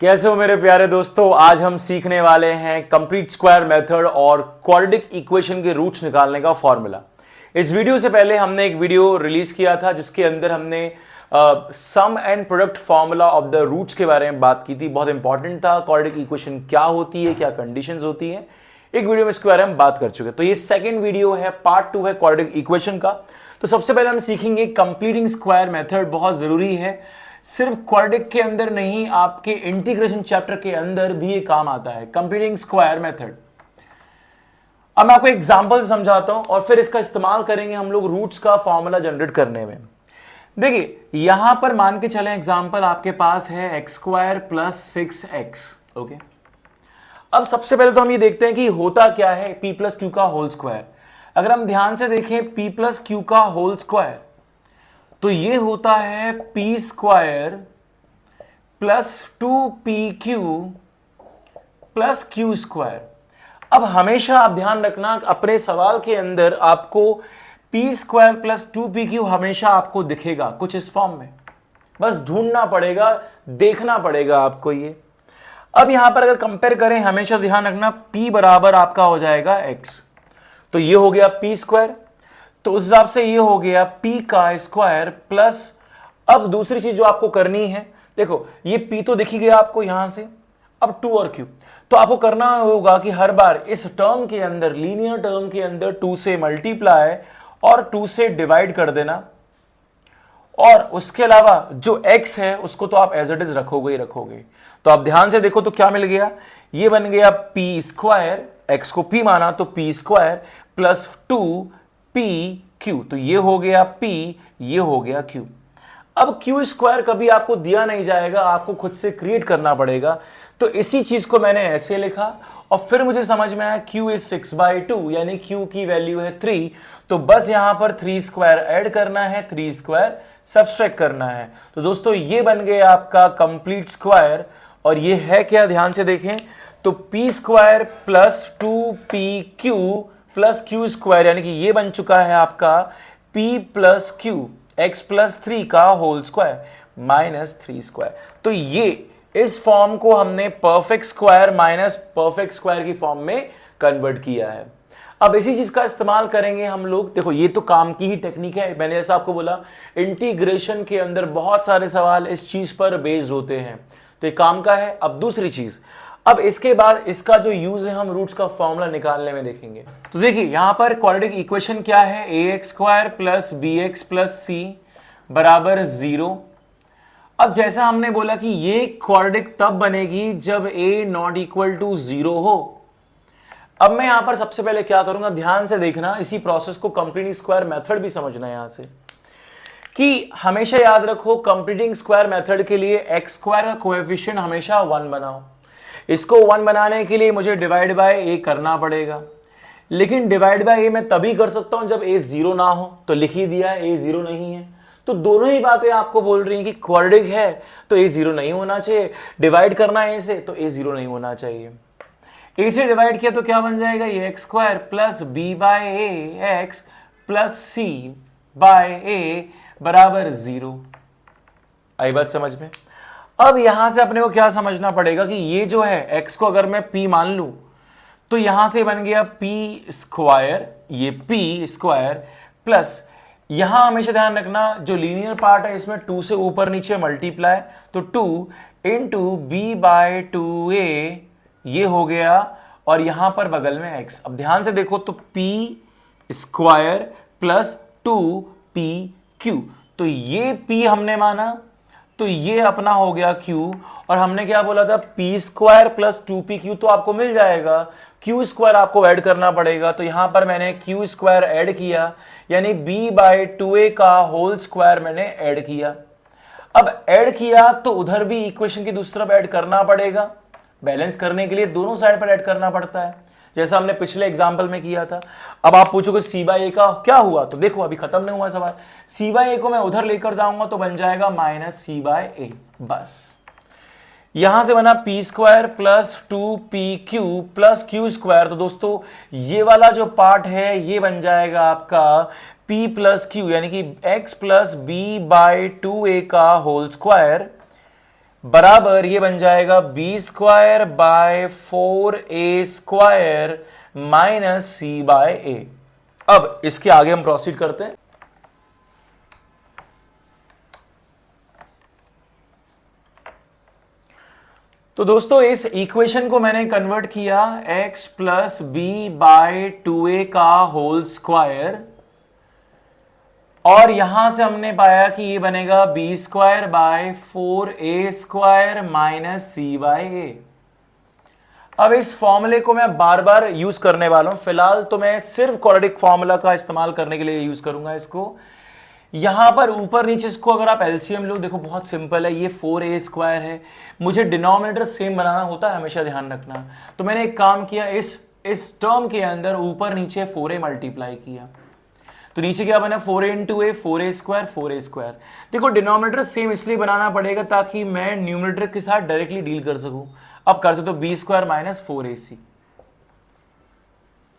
कैसे हो मेरे प्यारे दोस्तों। आज हम सीखने वाले हैं कंप्लीट स्क्वायर मेथड और क्वाड्रेटिक इक्वेशन के रूट्स निकालने का फॉर्मूला। इस वीडियो से पहले हमने एक वीडियो रिलीज किया था जिसके अंदर हमने sum and product formula of the roots के बारे में बात की थी। बहुत इंपॉर्टेंट था, क्वाड्रेटिक इक्वेशन क्या होती है, क्या कंडीशंस होती हैं। एक वीडियो में इसके बारे में बात कर चुके हैं। तो ये सेकंड वीडियो है, पार्ट 2 है क्वाड्रेटिक इक्वेशन का। तो सबसे पहले हम सीखेंगे कंप्लीटिंग स्क्वायर मेथड। बहुत जरूरी है, सिर्फ क्वाड्रेटिक के अंदर नहीं, आपके इंटीग्रेशन चैप्टर के अंदर भी ये काम आता है, कंप्लीटिंग स्क्वायर मेथड। अब मैं आपको एग्जांपल से समझाता हूं और फिर इसका इस्तेमाल करेंगे हम लोग रूट्स का फॉर्मूला जनरेट करने में। देखिए यहां पर मान के चलें एग्जांपल आपके पास है x square plus 6x। Okay, अब सबसे पहले तो हम ये देखते हैं कि होता क्या है p प्लस क्यू का होल स्क्वायर। अगर हम ध्यान से देखें p प्लस क्यू का होल स्क्वायर तो ये होता है P square plus 2pq plus Q square. अब हमेशा आप ध्यान रखना, अपने सवाल के अंदर आपको पी स्क्वायर प्लस 2pq हमेशा आपको दिखेगा कुछ इस फॉर्म में, बस ढूंढना पड़ेगा, देखना पड़ेगा आपको ये। अब यहां पर अगर कंपेयर करें, हमेशा ध्यान रखना p बराबर आपका हो जाएगा x, तो ये हो गया पी स्क्वायर, तो उस हिसाब से ये हो गया p का स्क्वायर प्लस। अब दूसरी चीज जो आपको करनी है, देखो ये p तो दिख ही गया आपको यहां से, अब 2 और q, तो आपको करना होगा कि हर बार इस टर्म के अंदर, लीनियर टर्म के अंदर 2 से मल्टीप्लाई और 2 से डिवाइड कर देना, और उसके अलावा जो x है उसको तो आप एज इट इज रखोगे ही रखोगे। तो आप ध्यान से देखो तो क्या मिल गया, ये बन गया p स्क्वायर, x को p माना तो p स्क्वायर प्लस 2pq, तो ये हो गया p, ये हो गया q। अब q स्क्वायर कभी आपको दिया नहीं जाएगा, आपको खुद से क्रिएट करना पड़ेगा। तो इसी चीज को मैंने ऐसे लिखा और फिर मुझे समझ में आया q इज 6/2, यानी q की वैल्यू है 3, तो बस यहां पर 3 स्क्वायर ऐड करना है, 3 स्क्वायर सब्सट्रैक्ट करना है। तो दोस्तों ये बन गया आपका कंप्लीट स्क्वायर, और ये है क्या, ध्यान से देखें तो p square plus 2pq plus Q square, यानी कि ये बन चुका है आपका p plus Q x plus 3 का होल स्क्वायर माइनस 3 स्क्वायर। तो ये इस फॉर्म को हमने perfect square minus perfect square की फॉर्म में कन्वर्ट किया है। अब इसी चीज का इस्तेमाल करेंगे हम लोग। देखो ये तो काम की ही टेक्निक है, मैंने जैसा आपको बोला इंटीग्रेशन के अंदर बहुत सारे सवाल इस चीज पर बेस्ड होते हैं, तो ये काम का है। अब दूसरी चीज, अब इसके बाद इसका जो यूज है हम रूट्स का फॉर्मूला निकालने में देखेंगे। तो देखिए यहां पर क्वाड्रेटिक इक्वेशन क्या है, ax square plus bx plus c बराबर 0। अब जैसा हमने बोला कि ये क्वाड्रेटिक तब बनेगी जब a नॉट इक्वल टू 0 हो। अब मैं यहां पर सबसे पहले क्या करूंगा, ध्यान से देखना, इसी प्रोसेस को कंप्लीटिंग स्क्वायर मेथड भी समझना है यहां से, कि हमेशा याद रखो कंप्लीटिंग स्क्वायर मेथड के लिए एक्स स्क्वायर का कोएफिशिएंट हमेशा 1 बनाओ। इसको 1 बनाने के लिए मुझे डिवाइड बाय a करना पड़ेगा, लेकिन डिवाइड बाय a मैं तभी कर सकता हूं जब a 0 ना हो, तो लिख ही दिया है a 0 नहीं है। तो दोनों ही बातें आपको बोल रही हैं कि क्वाड्रेटिक है तो a 0 नहीं होना चाहिए, डिवाइड करना है a से तो a 0 नहीं होना चाहिए। a से डिवाइड किया तो क्या बन जाएगा, ये x square plus b by a x plus c by a बराबर 0। आई बात समझ में। अब यहां से अपने को क्या समझना पड़ेगा कि ये जो है x को अगर मैं p मान लूं तो यहां से बन गया p स्क्वायर, ये p स्क्वायर प्लस, यहां हमेशा ध्यान रखना जो लीनियर पार्ट है इसमें 2 से ऊपर नीचे मल्टीप्लाई, तो 2 इंटू b बाय 2a, ये हो गया, और यहां पर बगल में x। अब ध्यान से देखो तो p स्क्वायर प्लस 2pq, तो ये p हमने माना, तो ये अपना हो गया q, और हमने क्या बोला था p स्क्वायर प्लस 2pq, तो आपको मिल जाएगा q स्क्वायर, आपको ऐड करना पड़ेगा। तो यहां पर मैंने q स्क्वायर ऐड किया, यानी b बाय 2a का होल स्क्वायर मैंने ऐड किया। अब ऐड किया तो उधर भी इक्वेशन की दूसरी तरफ ऐड करना पड़ेगा, बैलेंस करने के लिए दोनों साइड पर ऐड करना पड़ता है, जैसा हमने पिछले एग्जाम्पल में किया था। अब आप पूछोगे c बाय a का क्या हुआ, तो देखो अभी खत्म नहीं हुआ सवाल, c बाय a को मैं उधर लेकर जाऊंगा तो बन जाएगा माइनस c बाय a। बस यहां से बना p square plus 2pq plus q square, तो दोस्तों ये वाला जो पार्ट है ये बन जाएगा आपका p प्लस q, यानी कि x plus b bye 2a का होल स्क्वायर बराबर ये बन जाएगा B square by 4a² minus C by A. अब इसके आगे हम प्रोसीड करते हैं। तो दोस्तों इस इक्वेशन को मैंने कन्वर्ट किया x plus B bye 2a का होल स्क्वायर, और यहां से हमने पाया कि ये बनेगा B square by 4a² minus C by A. अब इस फॉर्मूले को मैं बार बार यूज करने वाला हूं, फिलहाल तो मैं सिर्फ क्वाड्रेटिक फॉर्मूला का इस्तेमाल करने के लिए यूज करूंगा इसको। यहां पर ऊपर नीचे इसको अगर आप एलसीएम लो, देखो बहुत सिंपल है, ये 4a² है, मुझे डिनोमिनेटर सेम बनाना होता है, हमेशा ध्यान रखना। तो मैंने एक काम किया, इस टर्म के अंदर ऊपर नीचे 4a मल्टीप्लाई किया, तो नीचे क्या बना 4a इंटू ए, 4a²। देखो डिनोमिनेटर सेम इसलिए बनाना पड़ेगा ताकि मैं न्यूमरेटर के साथ डायरेक्टली डील कर सकूं। अब कर सकते हो b² माइनस 4ac,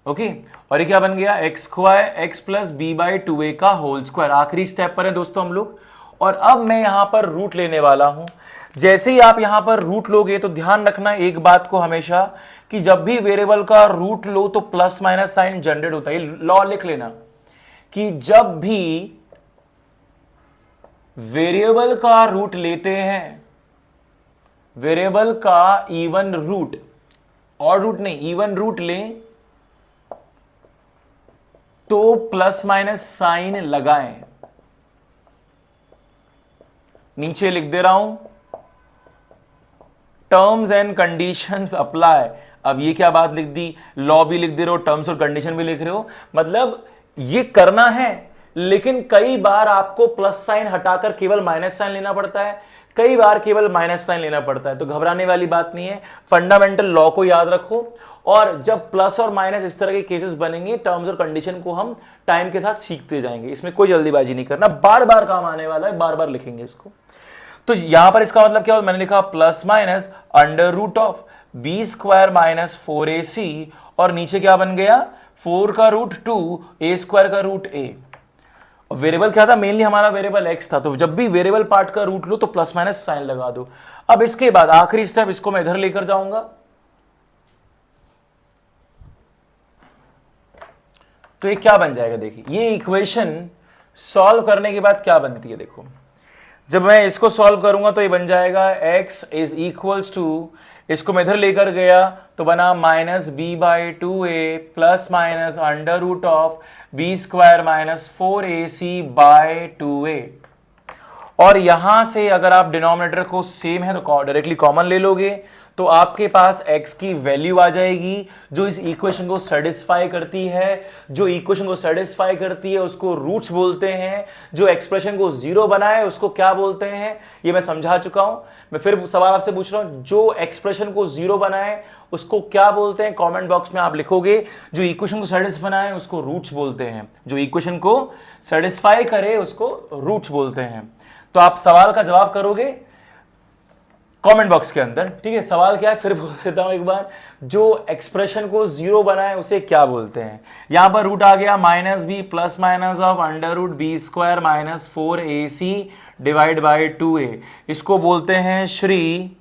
ओके। और ये क्या बन गया x plus B by 2a का होल स्क्वायर। आखिरी स्टेप पर है दोस्तों हम लोग, और अब मैं यहां पर रूट लेने वाला हूं। जैसे ही आप यहां पर रूट लोगे तो ध्यान रखना एक बात को हमेशा, कि जब भी वेरिएबल का रूट लो तो प्लस माइनस साइन जनरेट होता है। लॉ लिख लेना कि जब भी वेरिएबल का रूट लेते हैं, वेरिएबल का इवन रूट, और रूट नहीं इवन रूट लें तो प्लस माइनस साइन लगाएं। नीचे लिख दे रहा हूं टर्म्स एंड कंडीशंस अप्लाई। अब ये क्या बात लिख दी, लॉ भी लिख दे रहे हो, टर्म्स और कंडीशन भी लिख रहे हो, मतलब ये करना है। लेकिन कई बार आपको प्लस साइन हटाकर केवल माइनस साइन लेना पड़ता है, कई बार केवल माइनस साइन लेना पड़ता है, तो घबराने वाली बात नहीं है। फंडामेंटल लॉ को याद रखो, और जब प्लस और माइनस इस तरह के केसेस बनेंगे, टर्म्स और कंडीशन को हम टाइम के साथ सीखते जाएंगे, इसमें कोई जल्दीबाजी नहीं करना, बार बार काम आने वाला है, बार बार लिखेंगे इसको। तो यहां पर इसका मतलब क्या हो, मैंने लिखा plus minus under root of b² minus 4ac, और नीचे क्या बन गया 4 का रूट 2, a² का रूट a। और वेरिएबल क्या था, मेनली हमारा वेरिएबल x था, तो जब भी वेरिएबल पार्ट का रूट लो तो प्लस माइनस साइन लगा दो। अब इसके बाद आखिरी स्टेप, इसको मैं इधर लेकर जाऊंगा, तो ये क्या बन जाएगा, देखिए ये इक्वेशन सॉल्व करने के बाद क्या बनती है। देखो जब मैं इसको सॉल्व करूंगा तो ये बन जाएगा x इज इक्वल्स टू, इसको मैं इधर लेकर गया तो बना minus b by 2a plus minus under root of b² minus 4ac by 2a। और यहां से अगर आप डिनोमिनेटर को सेम है तो डायरेक्टली कॉमन ले लोगे, तो आपके पास x की वैल्यू आ जाएगी जो इस इक्वेशन को सेटिस्फाई करती है। जो इक्वेशन को सेटिस्फाई करती है उसको रूट्स बोलते हैं, जो एक्सप्रेशन को जीरो बनाए उसको क्या बोलते हैं, ये मैं समझा चुका हूं। मैं फिर सवाल आपसे पूछ रहा हूं, जो एक्सप्रेशन को जीरो बनाए उसको क्या बोलते हैं, कमेंट बॉक्स में आप लिखोगे। जो इक्वेशन को सेटिस्फाई बनाए उसको रूट्स बोलते हैं, जो इक्वेशन को सेटिस्फाई करे उसको रूट्स बोलते हैं। तो आप सवाल का जवाब करोगे कमेंट बॉक्स के अंदर, ठीक है। सवाल क्या है फिर बोल देता हूं एक बार, जो एक्सप्रेशन को जीरो बनाए उसे क्या बोलते हैं। यहां पर रूट आ गया minus b plus minus of under root b² minus 4ac divide by 2a, इसको बोलते हैं श्री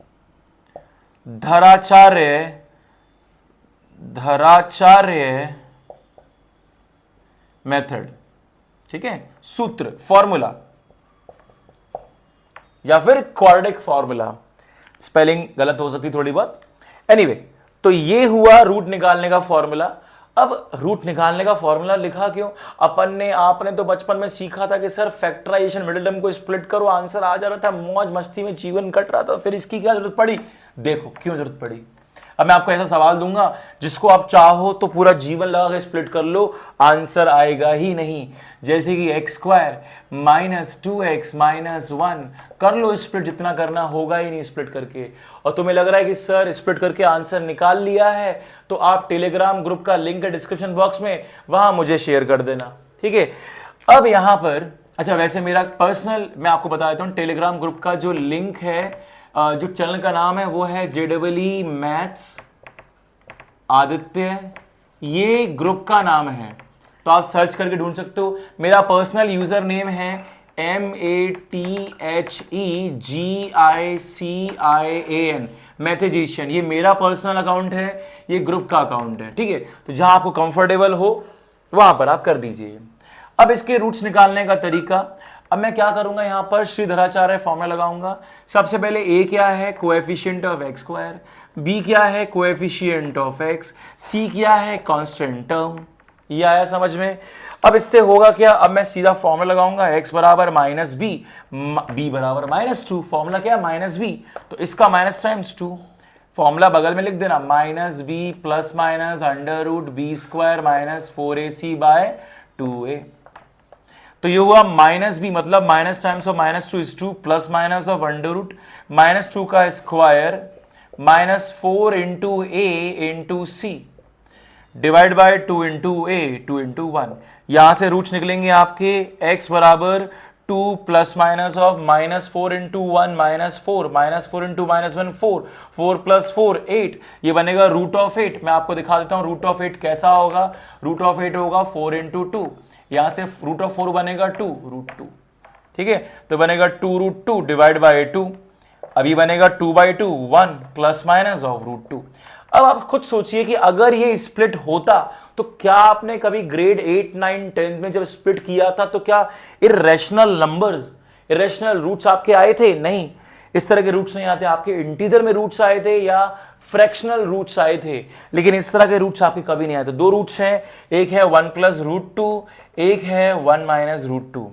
धराचार्य मेथड, ठीक है, सूत्र फॉर्मूला या फिर क्वाड्रेटिक फॉर्मूला। स्पेलिंग गलत हो सकती थोड़ी बहुत, एनीवे। तो ये हुआ रूट निकालने का फॉर्मूला। अब रूट निकालने का फॉर्मूला लिखा क्यों, आपने तो बचपन में सीखा था कि सर फैक्टराइजेशन मिडिल टर्म को स्प्लिट करो, आंसर आ जा रहा था, मौज मस्ती में जीवन कट रहा था, फिर इसकी क्या जरूरत पड़ी। देखो क्यों जरूरत पड़ी। अब मैं आपको ऐसा सवाल दूंगा जिसको आप चाहो तो पूरा जीवन लगा के स्प्लिट कर लो, आंसर आएगा ही नहीं। जैसे कि x² माइनस 2x माइनस 1 कर लो स्प्लिट, जितना करना होगा ही नहीं स्प्लिट करके। और तुम्हें लग रहा है कि सर स्प्लिट करके आंसर निकाल लिया है, तो आप टेलीग्राम ग्रुप का लिंक है डिस्क्रिप्शन बॉक्स में, वहां मुझे शेयर कर देना, ठीक है। अब यहां पर अच्छा, वैसे मेरा पर्सनल मैं आपको बता देता हूं, टेलीग्राम ग्रुप का जो लिंक है, जो चैनल का नाम है वो है JEE मैथ्स आदित्य, ये ग्रुप का नाम है, तो आप सर्च करके ढूंढ सकते हो। मेरा पर्सनल यूजर नेम है MATHEGICIAN, मैथेजिशियन। ये मेरा पर्सनल अकाउंट है, ये ग्रुप का अकाउंट है, ठीक है। तो जहां आपको कंफर्टेबल हो वहां पर आप कर दीजिए। अब इसके रूट्स निकालने का तरीका, अब मैं क्या करूंगा, यहां पर श्रीधराचार्य फॉर्मूला लगाऊंगा। सबसे पहले ए क्या है, coefficient of x square, b क्या है, कोएफिशिएंट ऑफ एक्स, सी क्या है, कांस्टेंट टर्म। ये आया समझ में। अब इससे होगा क्या, अब मैं सीधा फॉर्मूला लगाऊंगा, x बराबर माइनस बी, बी बराबर -2, फॉर्मूला क्या है, माइनस बी, तो इसका माइनस टाइम्स 2, फॉर्मूला बगल में लिख देना, minus b plus minus under root b square minus 4ac by 2a। तो ये हुआ माइनस बी, मतलब minus times of minus 2 is 2, plus minus of under root -2 का square -4 into a into c divide by 2 into a 2 into 1। यहां से roots निकलेंगे आपके, x बराबर 2 plus minus of -4 into 1 -4, -4 into -1 4, 4 plus 4 8, ये बनेगा रूट ऑफ 8। मैं आपको दिखा देता हूं रूट ऑफ 8 कैसा होगा। रूट ऑफ 8 होगा 4 इंटू 2, यहां से रूट ऑफ 4 बनेगा 2 रूट 2, ठीक है। तो बनेगा 2 रूट 2 डिवाइड बाय 2, अभी बनेगा 2/2 1 प्लस माइनस ऑफ रूट 2। अब आप खुद सोचिए कि अगर ये स्प्लिट होता तो क्या आपने कभी ग्रेड 8 9 10 में जब स्प्लिट किया था तो क्या इरेशनल नंबर्स, इरेशनल रूट्स आपके आए थे? नहीं, इस तरह के रूट्स नहीं आते। आपके इंटीजर में रूट्स आए थे या फ्रैक्शनल रूट्स आए थे, लेकिन इस तरह के रूट्स आपके कभी नहीं आए थे। दो रूट्स हैं, एक है 1 प्लस रूट 2, एक है 1 माइनस रूट 2।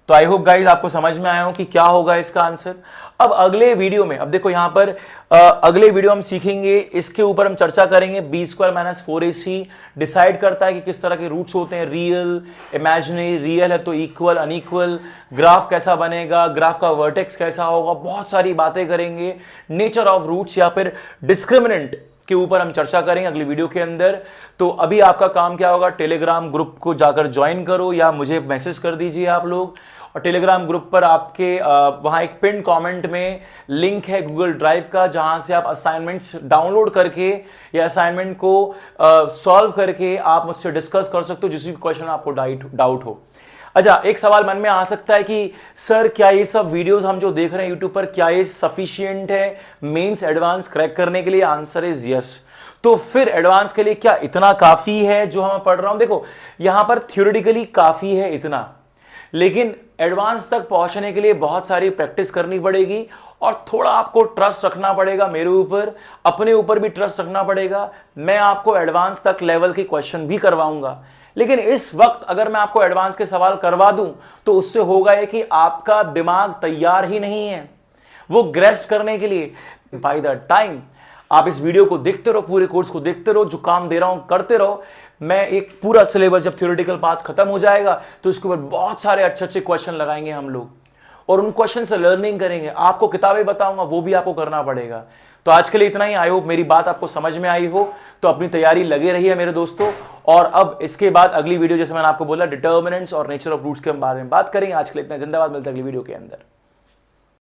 तो आई होप गाइज आपको समझ में आया हो कि क्या होगा इसका आंसर। अब अगले वीडियो में, अब देखो यहां पर अगले वीडियो हम सीखेंगे, इसके ऊपर हम चर्चा करेंगे B square minus 4ac decide करता है कि किस तरह के रूट्स होते हैं, रियल, इमेजिनरी, रियल है तो इक्वल, अनइक्वल, ग्राफ कैसा बनेगा, ग्राफ का वर्टेक्स कैसा होगा, बहुत सारी बातें करेंगे। नेचर ऑफ रूट्स या फिर डिस्क्रिमिनेंट के ऊपर हम चर्चा करेंगे अगली वीडियो के अंदर। तो अभी आपका काम क्या होगा, टेलीग्राम ग्रुप को जाकर ज्वाइन करो या मुझे मैसेज कर दीजिए आप लोग। और टेलीग्राम ग्रुप पर आपके वहां एक पिन कमेंट में लिंक है गूगल ड्राइव का, जहां से आप असाइनमेंट्स डाउनलोड करके या असाइनमेंट को सॉल्व करके आप मुझसे डिस्कस कर सकते हो, जिस भी क्वेश्चन आपको डाउट हो। अच्छा, एक सवाल मन में आ सकता है कि सर क्या ये सब वीडियोस हम जो देख रहे हैं यूट्यूब पर, क्या ये सफिशिएंट है मेंस एडवांस क्रैक करने के लिए? Answer is yes. तो फिर एडवांस के लिए क्या इतना काफी है जो हम पढ़ रहा हूं? देखो यहां पर थ्योरेटिकली काफी है इतना, लेकिन एडवांस तक पहुंचने के लिए बहुत सारी प्रैक्टिस करनी पड़ेगी और थोड़ा आपको ट्रस्ट रखना पड़ेगा मेरे ऊपर, अपने ऊपर भी ट्रस्ट रखना पड़ेगा। मैं आपको एडवांस तक लेवल के क्वेश्चन भी करवाऊंगा, लेकिन इस वक्त अगर मैं आपको एडवांस के सवाल करवा दूं तो उससे होगा ये कि आपका दिमाग तैयार ही नहीं है वो ग्रेस्प करने के लिए। बाय द टाइम आप इस वीडियो को देखते रहो, पूरे कोर्स को देखते रहो, जो काम दे रहा हूं करते रहो। मैं एक पूरा सिलेबस जब थ्योरेटिकल पार्ट खत्म हो जाएगा तो इसके ऊपर बहुत सारे अच्छे अच्छे क्वेश्चन लगाएंगे हम लोग और उन क्वेश्चन से लर्निंग करेंगे। आपको किताबें बताऊंगा, वो भी आपको करना पड़ेगा। तो आज के लिए इतना ही। आई होप मेरी बात आपको समझ में आई हो। तो अपनी तैयारी लगे रही है मेरे दोस्तों। और अब इसके बाद अगली वीडियो, जैसे मैंने आपको बोला, डिटर्मिनेंट्स और नेचर ऑफ रूट्स के बारे में बात करेंगे। आज के लिए इतना, जिंदाबाद। मिलते हैं अगली वीडियो के अंदर।